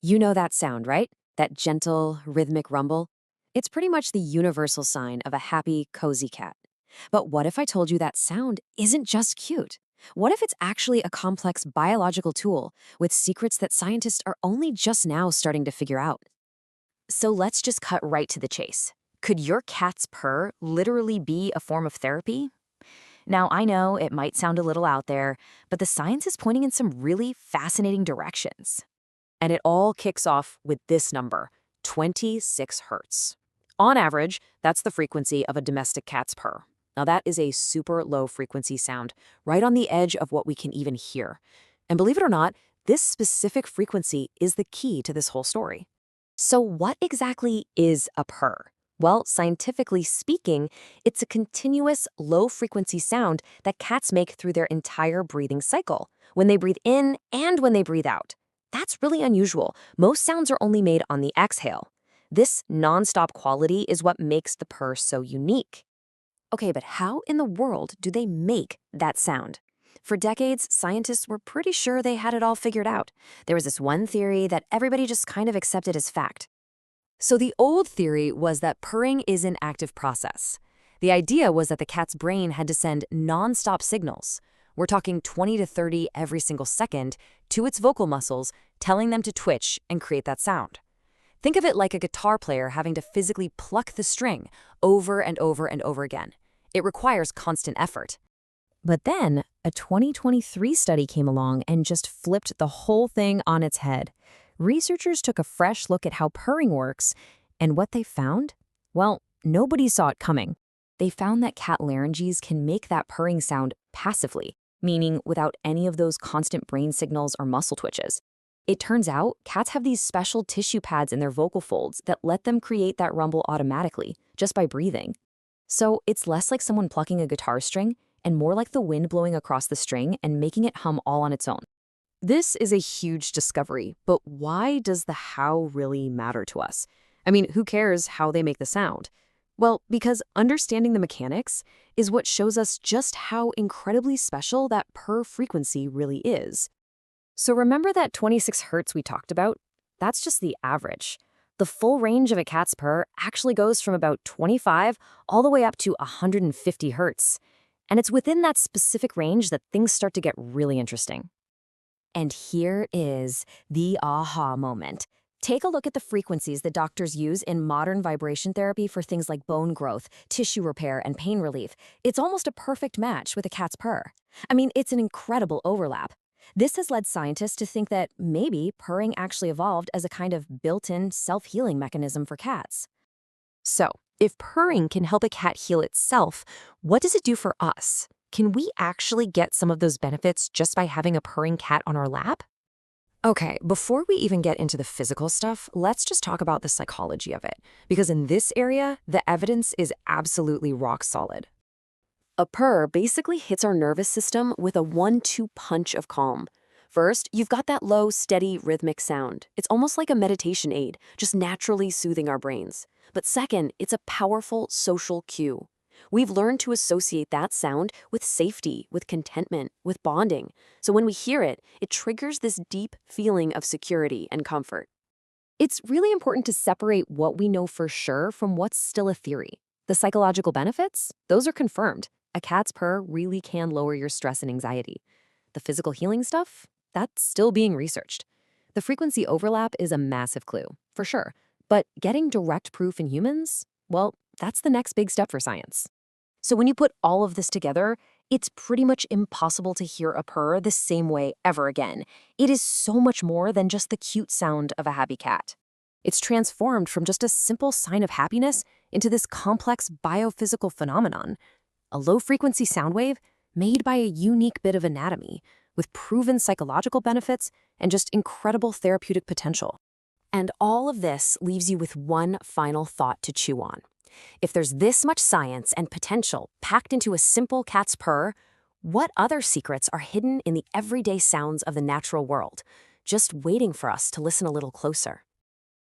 You know that sound, right? That gentle, rhythmic rumble? It's pretty much the universal sign of a happy, cozy cat. But what if I told you that sound isn't just cute? What if it's actually a complex biological tool with secrets that scientists are only just now starting to figure out? So let's just cut right to the chase. Could your cat's purr literally be a form of therapy? Now, I know it might sound a little out there, but the science is pointing in some really fascinating directions. And it all kicks off with this number, 26 hertz. On average, that's the frequency of a domestic cat's purr. Now that is a super low frequency sound, right on the edge of what we can even hear. And believe it or not, this specific frequency is the key to this whole story. So what exactly is a purr? Well, scientifically speaking, it's a continuous low-frequency sound that cats make through their entire breathing cycle, when they breathe in and when they breathe out. That's really unusual. Most sounds are only made on the exhale. This nonstop quality is what makes the purr so unique. Okay, but how in the world do they make that sound? For decades, scientists were pretty sure they had it all figured out. There was this one theory that everybody just kind of accepted as fact. So the old theory was that purring is an active process. The idea was that the cat's brain had to send nonstop signals. We're talking 20 to 30 every single second to its vocal muscles, telling them to twitch and create that sound. Think of it like a guitar player having to physically pluck the string over and over and over again. It requires constant effort. But then, a 2023 study came along and just flipped the whole thing on its head. Researchers took a fresh look at how purring works, and what they found? Well, nobody saw it coming. They found that cat larynges can make that purring sound passively, meaning without any of those constant brain signals or muscle twitches. It turns out cats have these special tissue pads in their vocal folds that let them create that rumble automatically, just by breathing. So it's less like someone plucking a guitar string and more like the wind blowing across the string and making it hum all on its own. This is a huge discovery, but why does the how really matter to us? I mean, who cares how they make the sound? Well, because understanding the mechanics is what shows us just how incredibly special that purr frequency really is. So remember that 26 hertz we talked about? That's just the average. The full range of a cat's purr actually goes from about 25 all the way up to 150 hertz. And it's within that specific range that things start to get really interesting. And here is the aha moment. Take a look at the frequencies that doctors use in modern vibration therapy for things like bone growth, tissue repair, and pain relief. It's almost a perfect match with a cat's purr. I mean, it's an incredible overlap. This has led scientists to think that maybe purring actually evolved as a kind of built-in self-healing mechanism for cats. So, if purring can help a cat heal itself, what does it do for us? Can we actually get some of those benefits just by having a purring cat on our lap? Okay, before we even get into the physical stuff, let's just talk about the psychology of it, because in this area, the evidence is absolutely rock solid. A purr basically hits our nervous system with a 1-2 punch of calm. First, you've got that low, steady, rhythmic sound. It's almost like a meditation aid, just naturally soothing our brains. But second, it's a powerful social cue. We've learned to associate that sound with safety, with contentment, with bonding. So when we hear it, it triggers this deep feeling of security and comfort. It's really important to separate what we know for sure from what's still a theory. The psychological benefits, those are confirmed. A cat's purr really can lower your stress and anxiety. The physical healing stuff, that's still being researched. The frequency overlap is a massive clue, for sure. But getting direct proof in humans, well, that's the next big step for science. So when you put all of this together, it's pretty much impossible to hear a purr the same way ever again. It is so much more than just the cute sound of a happy cat. It's transformed from just a simple sign of happiness into this complex biophysical phenomenon, a low-frequency sound wave made by a unique bit of anatomy, with proven psychological benefits and just incredible therapeutic potential. And all of this leaves you with one final thought to chew on. If there's this much science and potential packed into a simple cat's purr, what other secrets are hidden in the everyday sounds of the natural world, just waiting for us to listen a little closer?